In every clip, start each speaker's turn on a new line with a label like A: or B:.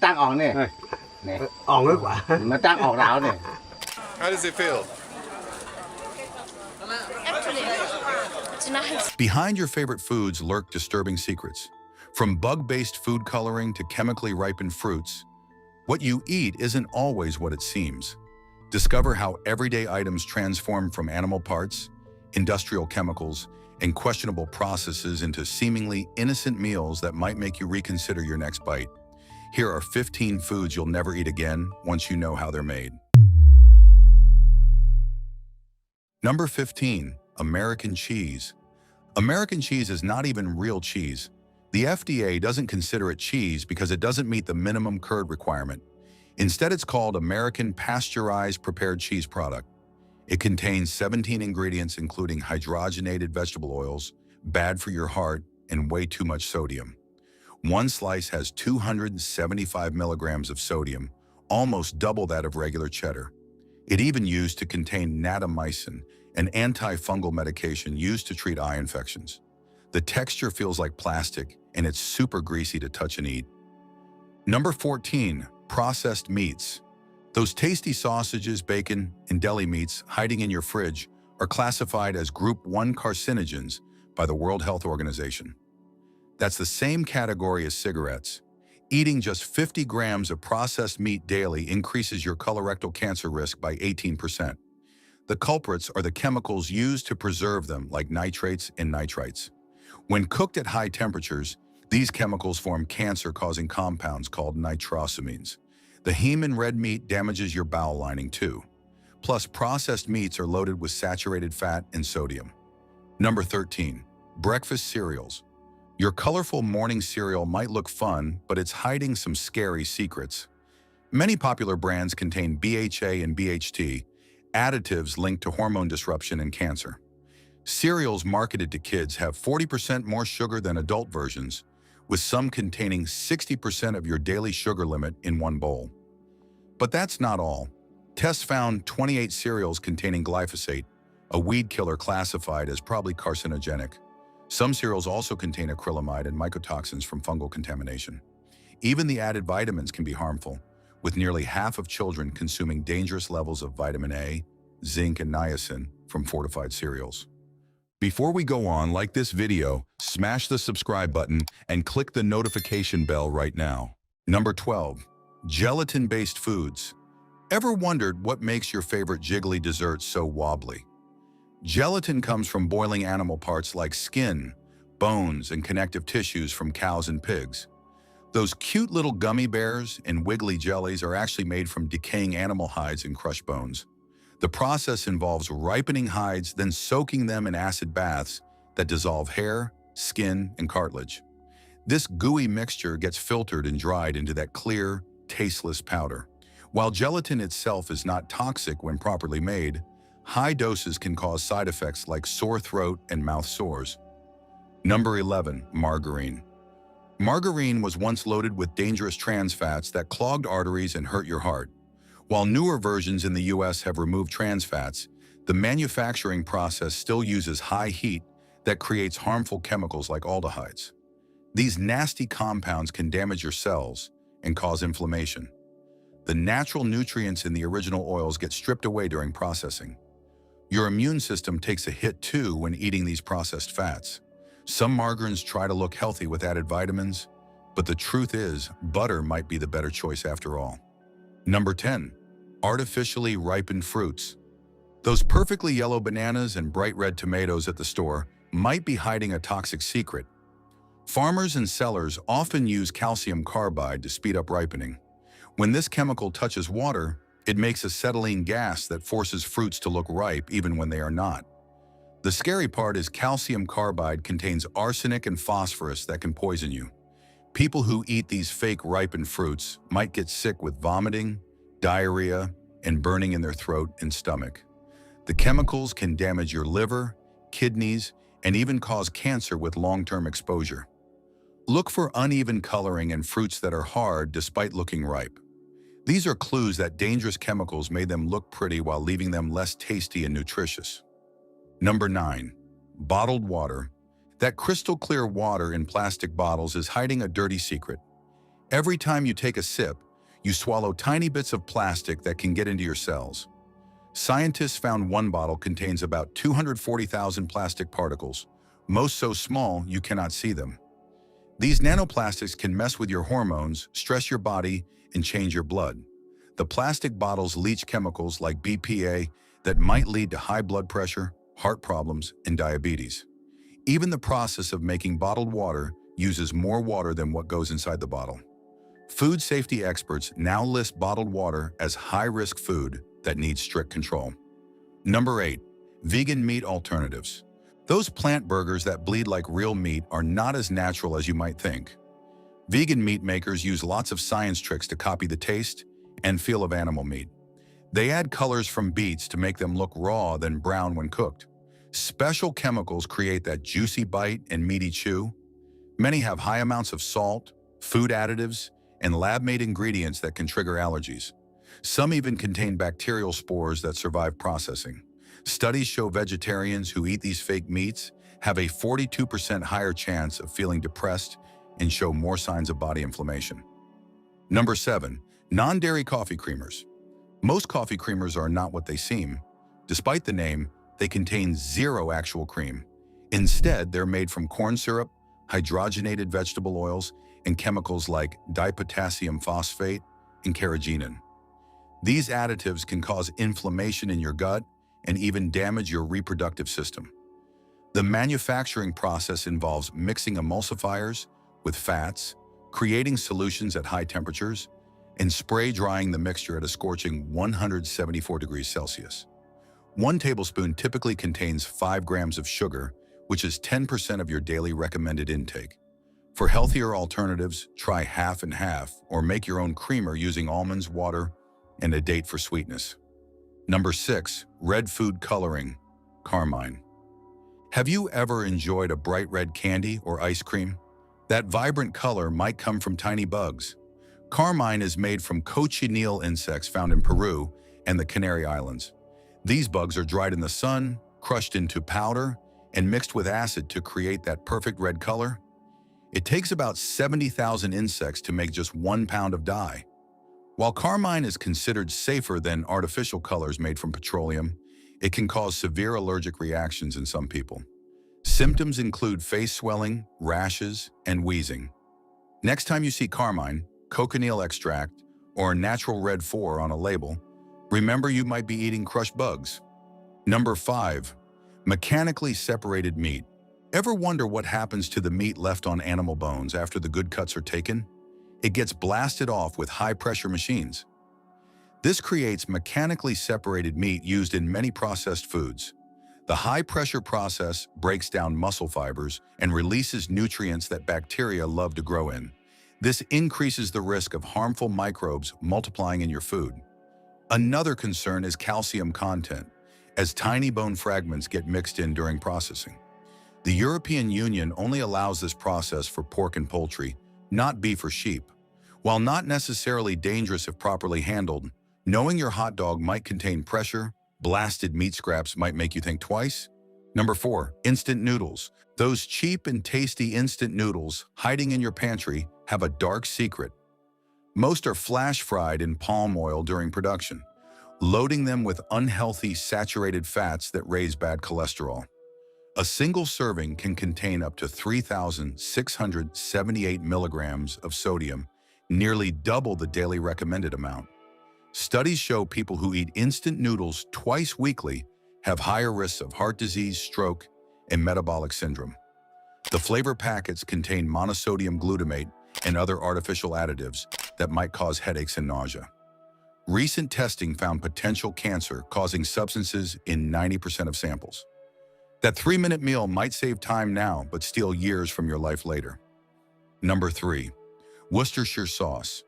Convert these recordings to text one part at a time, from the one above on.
A: Tăng ỏng này. Này.
B: Ỏng cái quả.
A: Nó tăng ỏng ráo này.
C: How does it feel?
D: Actually, it's nice.
E: Behind your favorite foods lurk disturbing secrets. From bug-based food coloring to chemically ripened fruits, what you eat isn't always what it seems. Discover how everyday items transform from animal parts, industrial chemicals, and questionable processes into seemingly innocent meals that might make you reconsider your next bite. Here are 15 foods you'll never eat again once you know how they're made. Number 15, American cheese. American cheese is not even real cheese. The FDA doesn't consider it cheese because it doesn't meet the minimum curd requirement. Instead, it's called American Pasteurized Prepared Cheese Product. It contains 17 ingredients including hydrogenated vegetable oils, bad for your heart, and way too much sodium. One slice has 275 milligrams of sodium, almost double that of regular cheddar. It even used to contain natamycin, an antifungal medication used to treat eye infections. The texture feels like plastic, and it's super greasy to touch and eat. Number 14, processed meats. Those tasty sausages, bacon, and deli meats hiding in your fridge are classified as Group 1 carcinogens by the World Health Organization. That's the same category as cigarettes. Eating just 50 grams of processed meat daily increases your colorectal cancer risk by 18%. The culprits are the chemicals used to preserve them, like nitrates and nitrites. When cooked at high temperatures, these chemicals form cancer-causing compounds called nitrosamines. The heme in red meat damages your bowel lining too. Plus, processed meats are loaded with saturated fat and sodium. Number 13, breakfast cereals. Your colorful morning cereal might look fun, but it's hiding some scary secrets. Many popular brands contain BHA and BHT, additives linked to hormone disruption and cancer. Cereals marketed to kids have 40% more sugar than adult versions, with some containing 60% of your daily sugar limit in one bowl. But that's not all. Tests found 28 cereals containing glyphosate, a weed killer classified as probably carcinogenic. Some cereals also contain acrylamide and mycotoxins from fungal contamination. Even the added vitamins can be harmful, with nearly half of children consuming dangerous levels of vitamin A, zinc, and niacin from fortified cereals. Before we go on, like this video, smash the subscribe button and click the notification bell right now. Number 12, gelatin-based foods. Ever wondered what makes your favorite jiggly dessert so wobbly? Gelatin comes from boiling animal parts like skin, bones, and connective tissues from cows and pigs. Those cute little gummy bears and wiggly jellies are actually made from decaying animal hides and crushed bones. The process involves ripening hides, then soaking them in acid baths that dissolve hair, skin, and cartilage. This gooey mixture gets filtered and dried into that clear, tasteless powder. While gelatin itself is not toxic when properly made, high doses can cause side effects like sore throat and mouth sores. Number 11, margarine. Margarine was once loaded with dangerous trans fats that clogged arteries and hurt your heart. While newer versions in the US have removed trans fats, the manufacturing process still uses high heat that creates harmful chemicals like aldehydes. These nasty compounds can damage your cells and cause inflammation. The natural nutrients in the original oils get stripped away during processing. Your immune system takes a hit too when eating these processed fats. Some margarines try to look healthy with added vitamins, but the truth is, butter might be the better choice after all. Number 10, artificially ripened fruits. Those perfectly yellow bananas and bright red tomatoes at the store might be hiding a toxic secret. Farmers and sellers often use calcium carbide to speed up ripening. When this chemical touches water, it makes acetylene gas that forces fruits to look ripe even when they are not. The scary part is calcium carbide contains arsenic and phosphorus that can poison you. People who eat these fake ripened fruits might get sick with vomiting, diarrhea, and burning in their throat and stomach. The chemicals can damage your liver, kidneys, and even cause cancer with long-term exposure. Look for uneven coloring and fruits that are hard despite looking ripe. These are clues that dangerous chemicals made them look pretty while leaving them less tasty and nutritious. Number 9, bottled water. That crystal clear water in plastic bottles is hiding a dirty secret. Every time you take a sip, you swallow tiny bits of plastic that can get into your cells. Scientists found one bottle contains about 240,000 plastic particles, most so small you cannot see them. These nanoplastics can mess with your hormones, stress your body, and change your blood. The plastic bottles leach chemicals like BPA that might lead to high blood pressure, heart problems, and diabetes. Even the process of making bottled water uses more water than what goes inside the bottle. Food safety experts now list bottled water as high-risk food that needs strict control. Number 8. Vegan meat alternatives. Those plant burgers that bleed like real meat are not as natural as you might think. Vegan meat makers use lots of science tricks to copy the taste and feel of animal meat. They add colors from beets to make them look raw then brown when cooked. Special chemicals create that juicy bite and meaty chew. Many have high amounts of salt, food additives, and lab-made ingredients that can trigger allergies. Some even contain bacterial spores that survive processing. Studies show vegetarians who eat these fake meats have a 42% higher chance of feeling depressed and show more signs of body inflammation. Number 7. Non-dairy coffee creamers. Most coffee creamers are not what they seem. Despite the name, they contain zero actual cream. Instead, they're made from corn syrup, hydrogenated vegetable oils, and chemicals like dipotassium phosphate and carrageenan. These additives can cause inflammation in your gut and even damage your reproductive system. The manufacturing process involves mixing emulsifiers with fats, creating solutions at high temperatures, and spray drying the mixture at a scorching 174 degrees Celsius. 1 tablespoon typically contains 5 grams of sugar, which is 10% of your daily recommended intake. For healthier alternatives, try half and half or make your own creamer using almonds, water, and a date for sweetness. Number 6. Red food coloring, carmine. Have you ever enjoyed a bright red candy or ice cream? That vibrant color might come from tiny bugs. Carmine is made from cochineal insects found in Peru and the Canary Islands. These bugs are dried in the sun, crushed into powder, and mixed with acid to create that perfect red color. It takes about 70,000 insects to make just 1 pound of dye. While carmine is considered safer than artificial colors made from petroleum, it can cause severe allergic reactions in some people. Symptoms include face swelling, rashes, and wheezing. Next time you see carmine, cochineal extract, or natural red 4 on a label, remember you might be eating crushed bugs. Number 5. Mechanically separated meat. Ever wonder what happens to the meat left on animal bones after the good cuts are taken? It gets blasted off with high-pressure machines. This creates mechanically separated meat used in many processed foods. The high-pressure process breaks down muscle fibers and releases nutrients that bacteria love to grow in. This increases the risk of harmful microbes multiplying in your food. Another concern is calcium content, as tiny bone fragments get mixed in during processing. The European Union only allows this process for pork and poultry, not beef or sheep. While not necessarily dangerous if properly handled, knowing your hot dog might contain pressure, blasted meat scraps might make you think twice. Number 4. Instant noodles. Those cheap and tasty instant noodles hiding in your pantry have a dark secret. Most are flash fried in palm oil during production, loading them with unhealthy saturated fats that raise bad cholesterol. A single serving can contain up to 3,678 milligrams of sodium, nearly double the daily recommended amount. Studies show people who eat instant noodles twice weekly have higher risks of heart disease, stroke, and metabolic syndrome. The flavor packets contain monosodium glutamate and other artificial additives that might cause headaches and nausea. Recent testing found potential cancer-causing substances in 90% of samples. That 3-minute meal might save time now, but steal years from your life later. Number 3. Worcestershire sauce.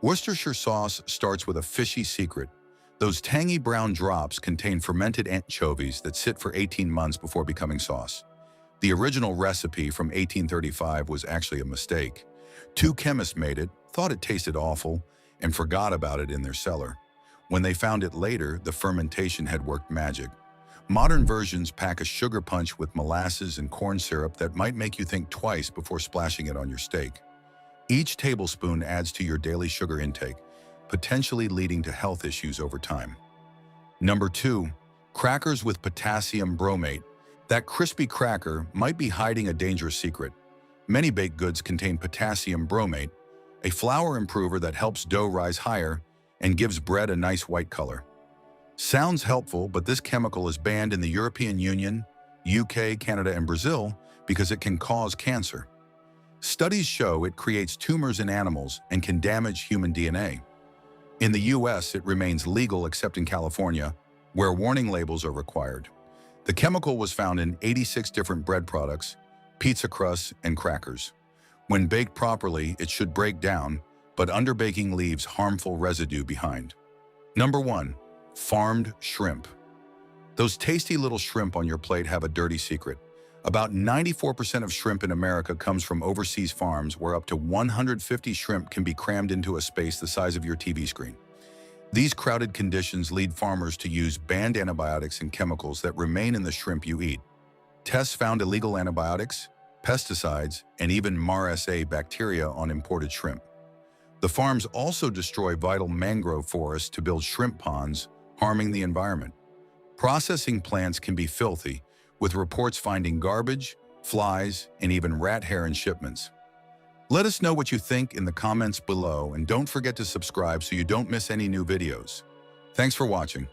E: Worcestershire sauce starts with a fishy secret. Those tangy brown drops contain fermented anchovies that sit for 18 months before becoming sauce. The original recipe from 1835 was actually a mistake. 2 chemists made it, thought it tasted awful, and forgot about it in their cellar. When they found it later, the fermentation had worked magic. Modern versions pack a sugar punch with molasses and corn syrup that might make you think twice before splashing it on your steak. Each tablespoon adds to your daily sugar intake, potentially leading to health issues over time. Number 2, crackers with potassium bromate. That crispy cracker might be hiding a dangerous secret. Many baked goods contain potassium bromate, a flour improver that helps dough rise higher and gives bread a nice white color. Sounds helpful, but this chemical is banned in the European Union, UK, Canada, and Brazil because it can cause cancer. Studies show it creates tumors in animals and can damage human DNA. In the US, it remains legal except in California, where warning labels are required. The chemical was found in 86 different bread products, pizza crusts, and crackers. When baked properly, it should break down, but underbaking leaves harmful residue behind. Number 1, farmed shrimp. Those tasty little shrimp on your plate have a dirty secret. About 94% of shrimp in America comes from overseas farms where up to 150 shrimp can be crammed into a space the size of your TV screen. These crowded conditions lead farmers to use banned antibiotics and chemicals that remain in the shrimp you eat. Tests found illegal antibiotics, pesticides, and even MRSA bacteria on imported shrimp. The farms also destroy vital mangrove forests to build shrimp ponds, harming the environment. Processing plants can be filthy, with reports finding garbage, flies, and even rat hair in shipments. Let us know what you think in the comments below, and don't forget to subscribe so you don't miss any new videos. Thanks for watching.